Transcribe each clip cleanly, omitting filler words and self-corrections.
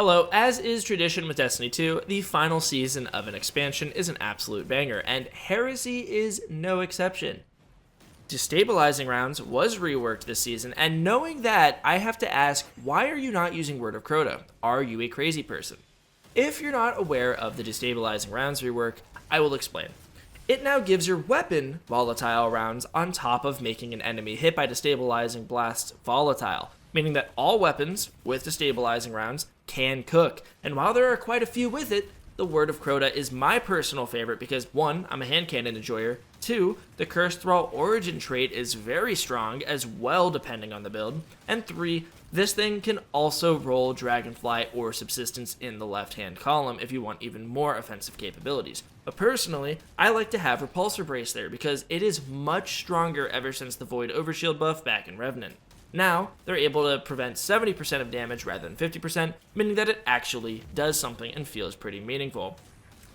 Hello, as is tradition with Destiny 2, the final season of an expansion is an absolute banger, and Heresy is no exception. Destabilizing rounds was reworked this season, and knowing that, I have to ask, why are you not using Word of Crota? Are you a crazy person? If you're not aware of the Destabilizing rounds rework, I will explain. It now gives your weapon volatile rounds on top of making an enemy hit by Destabilizing blasts volatile, meaning that all weapons with Destabilizing rounds can cook. And while there are quite a few with it, the Word of Crota is my personal favorite because 1, I'm a hand cannon enjoyer, 2, the Cursed Thrall origin trait is very strong as well depending on the build, and 3, this thing can also roll Dragonfly or Subsistence in the left-hand column if you want even more offensive capabilities. But personally, I like to have Repulsor Brace there because it is much stronger ever since the Void Overshield buff back in Revenant. Now, they're able to prevent 70% of damage rather than 50%, meaning that it actually does something and feels pretty meaningful.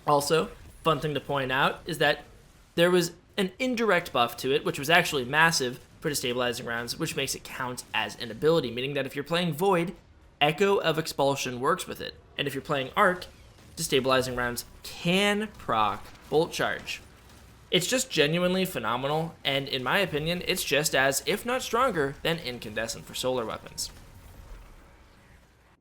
Also, fun thing to point out is that there was an indirect buff to it, which was actually massive for Destabilizing rounds, which makes it count as an ability, meaning that if you're playing Void, Echo of Expulsion works with it, and if you're playing Arc, Destabilizing rounds can proc Bolt Charge. It's just genuinely phenomenal, and in my opinion, it's just as, if not stronger, than Incandescent for solar weapons.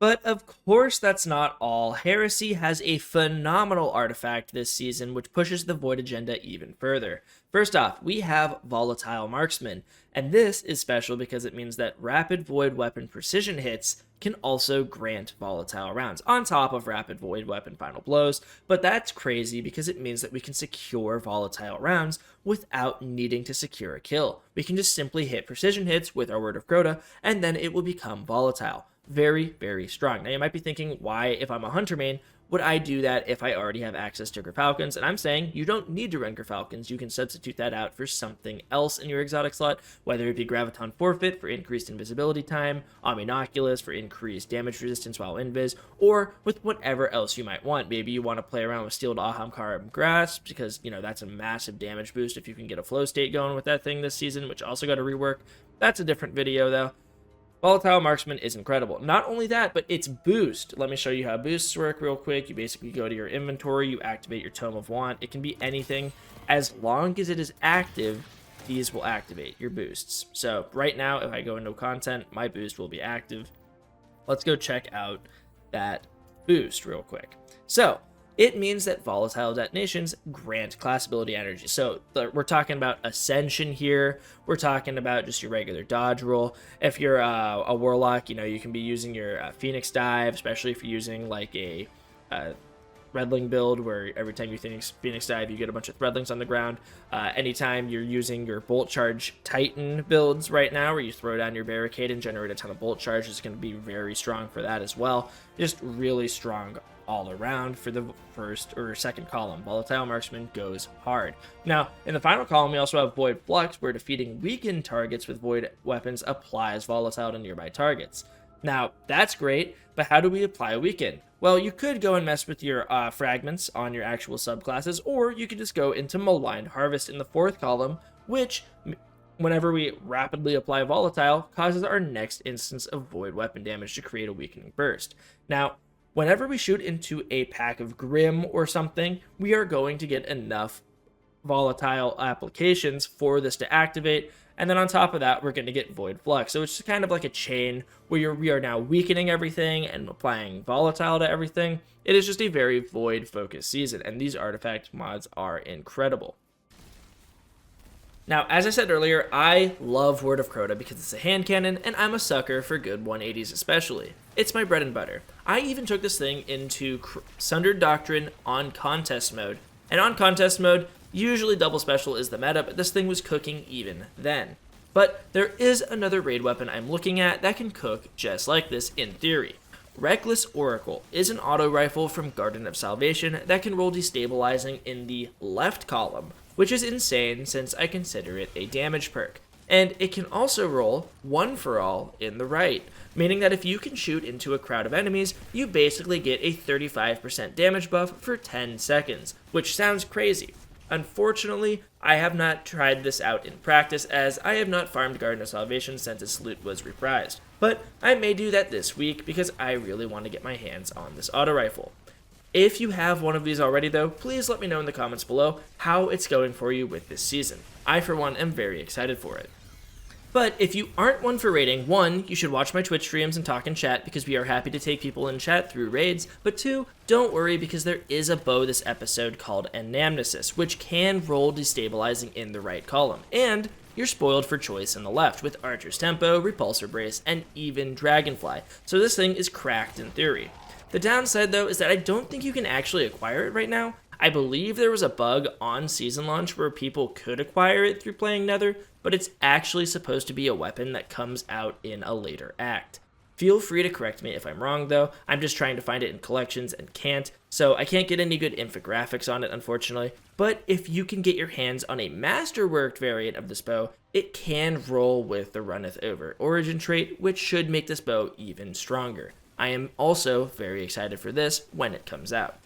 But of course that's not all. Heresy has a phenomenal artifact this season which pushes the Void agenda even further. First off, we have Volatile Marksman, and this is special because it means that Rapid Void Weapon precision hits can also grant volatile rounds, on top of Rapid Void Weapon final blows, but that's crazy because it means that we can secure volatile rounds without needing to secure a kill. We can just simply hit precision hits with our Word of Crota, and then it will become volatile. Very, very strong. Now you might be thinking, why, if I'm a Hunter main, would I do that if I already have access to Gyrfalcons? And I'm saying you don't need to run Gyrfalcons. You can substitute that out for something else in your exotic slot, whether it be Graviton Forfeit for increased invisibility time, Omninoculus for increased damage resistance while invis, or with whatever else you might want. Maybe you want to play around with Steeled Ahamkara Grasp because, that's a massive damage boost if you can get a flow state going with that thing this season, which also got a rework. That's a different video though. Volatile Marksman is incredible. Not only that, but its boost. Let me show you how boosts work real quick. You basically go to your inventory, you activate your Tome of Want. It can be anything. As long as it is active, these will activate your boosts. So right now, if I go into content, my boost will be active. Let's go check out that boost real quick. So it means that volatile detonations grant class ability energy. So we're talking about Ascension here. We're talking about just your regular dodge roll. If you're a Warlock, you can be using your Phoenix Dive, especially if you're using like a Threadling build where every time you Phoenix Dive, you get a bunch of Threadlings on the ground. Anytime you're using your Bolt Charge Titan builds right now, where you throw down your Barricade and generate a ton of Bolt Charge, is going to be very strong for that as well. Just really strong all around for the first or second column. Volatile Marksman goes hard. Now, in the final column, we also have Void Flux, where defeating weakened targets with Void weapons applies Volatile to nearby targets. Now, that's great, but how do we apply Weaken? Well, you could go and mess with your fragments on your actual subclasses, or you could just go into Maligned Harvest in the fourth column, which, whenever we rapidly apply Volatile, causes our next instance of Void weapon damage to create a weakening burst. Now, whenever we shoot into a pack of Grim or something, we are going to get enough volatile applications for this to activate, and then on top of that, we're going to get Void Flux. So it's kind of like a chain where we are now weakening everything and applying volatile to everything. It is just a very Void-focused season, and these artifact mods are incredible. Now, as I said earlier, I love Word of Crota because it's a hand cannon, and I'm a sucker for good 180s especially. It's my bread and butter. I even took this thing into Sundered Doctrine on contest mode, and on contest mode, usually double special is the meta, but this thing was cooking even then. But there is another raid weapon I'm looking at that can cook just like this in theory. Reckless Oracle is an auto rifle from Garden of Salvation that can roll Destabilizing in the left column, which is insane since I consider it a damage perk. And it can also roll One for All in the right, meaning that if you can shoot into a crowd of enemies, you basically get a 35% damage buff for 10 seconds, which sounds crazy. Unfortunately, I have not tried this out in practice as I have not farmed Garden of Salvation since its loot was reprised, but I may do that this week because I really want to get my hands on this auto rifle. If you have one of these already though, please let me know in the comments below how it's going for you with this season. I for one am very excited for it. But if you aren't one for raiding, 1, you should watch my Twitch streams and talk in chat because we are happy to take people in chat through raids, but 2, don't worry because there is a bow this episode called Anamnesis, which can roll Destabilizing in the right column, and you're spoiled for choice in the left with Archer's Tempo, Repulsor Brace, and even Dragonfly, so this thing is cracked in theory. The downside though is that I don't think you can actually acquire it right now. I believe there was a bug on season launch where people could acquire it through playing Nether, but it's actually supposed to be a weapon that comes out in a later act. Feel free to correct me if I'm wrong though, I'm just trying to find it in collections and can't, so I can't get any good infographics on it unfortunately, but if you can get your hands on a masterworked variant of this bow, it can roll with the Runneth Over origin trait, which should make this bow even stronger. I am also very excited for this when it comes out.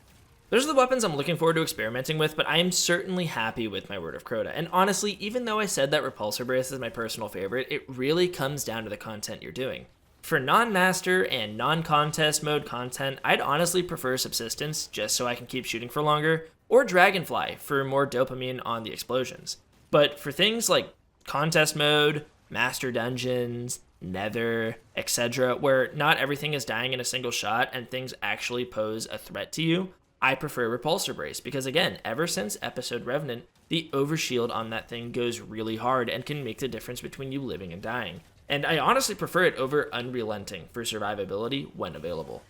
Those are the weapons I'm looking forward to experimenting with, but I am certainly happy with my Word of Crota. And honestly, even though I said that Repulsor Brace is my personal favorite, it really comes down to the content you're doing. For non-master and non-contest mode content, I'd honestly prefer Subsistence, just so I can keep shooting for longer, or Dragonfly for more dopamine on the explosions. But for things like contest mode, master dungeons, Nether, etc., where not everything is dying in a single shot and things actually pose a threat to you, I prefer Repulsor Brace because again, ever since episode Revenant, the overshield on that thing goes really hard and can make the difference between you living and dying. And I honestly prefer it over Unrelenting for survivability when available.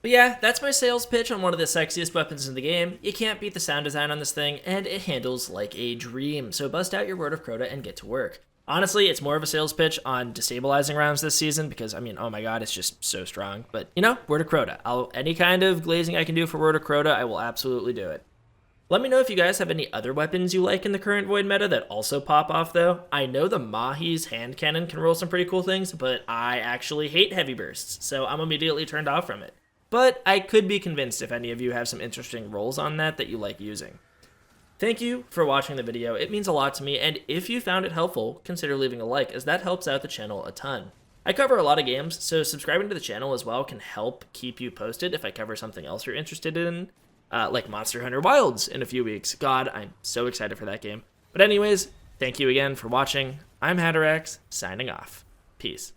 But yeah, that's my sales pitch on one of the sexiest weapons in the game. You can't beat the sound design on this thing, and it handles like a dream, so bust out your Word of Crota and get to work. Honestly, it's more of a sales pitch on destabilizing rounds this season because, I mean, oh my god, it's just so strong. But, you know, Word of Crota. Any kind of glazing I can do for Word of Crota, I will absolutely do it. Let me know if you guys have any other weapons you like in the current Void meta that also pop off, though. I know the Mahi's hand cannon can roll some pretty cool things, but I actually hate heavy bursts, so I'm immediately turned off from it. But I could be convinced if any of you have some interesting rolls on that you like using. Thank you for watching the video, it means a lot to me, and if you found it helpful, consider leaving a like, as that helps out the channel a ton. I cover a lot of games, so subscribing to the channel as well can help keep you posted if I cover something else you're interested in, like Monster Hunter Wilds in a few weeks. God, I'm so excited for that game. But anyways, thank you again for watching. I'm Haderaxe, signing off. Peace.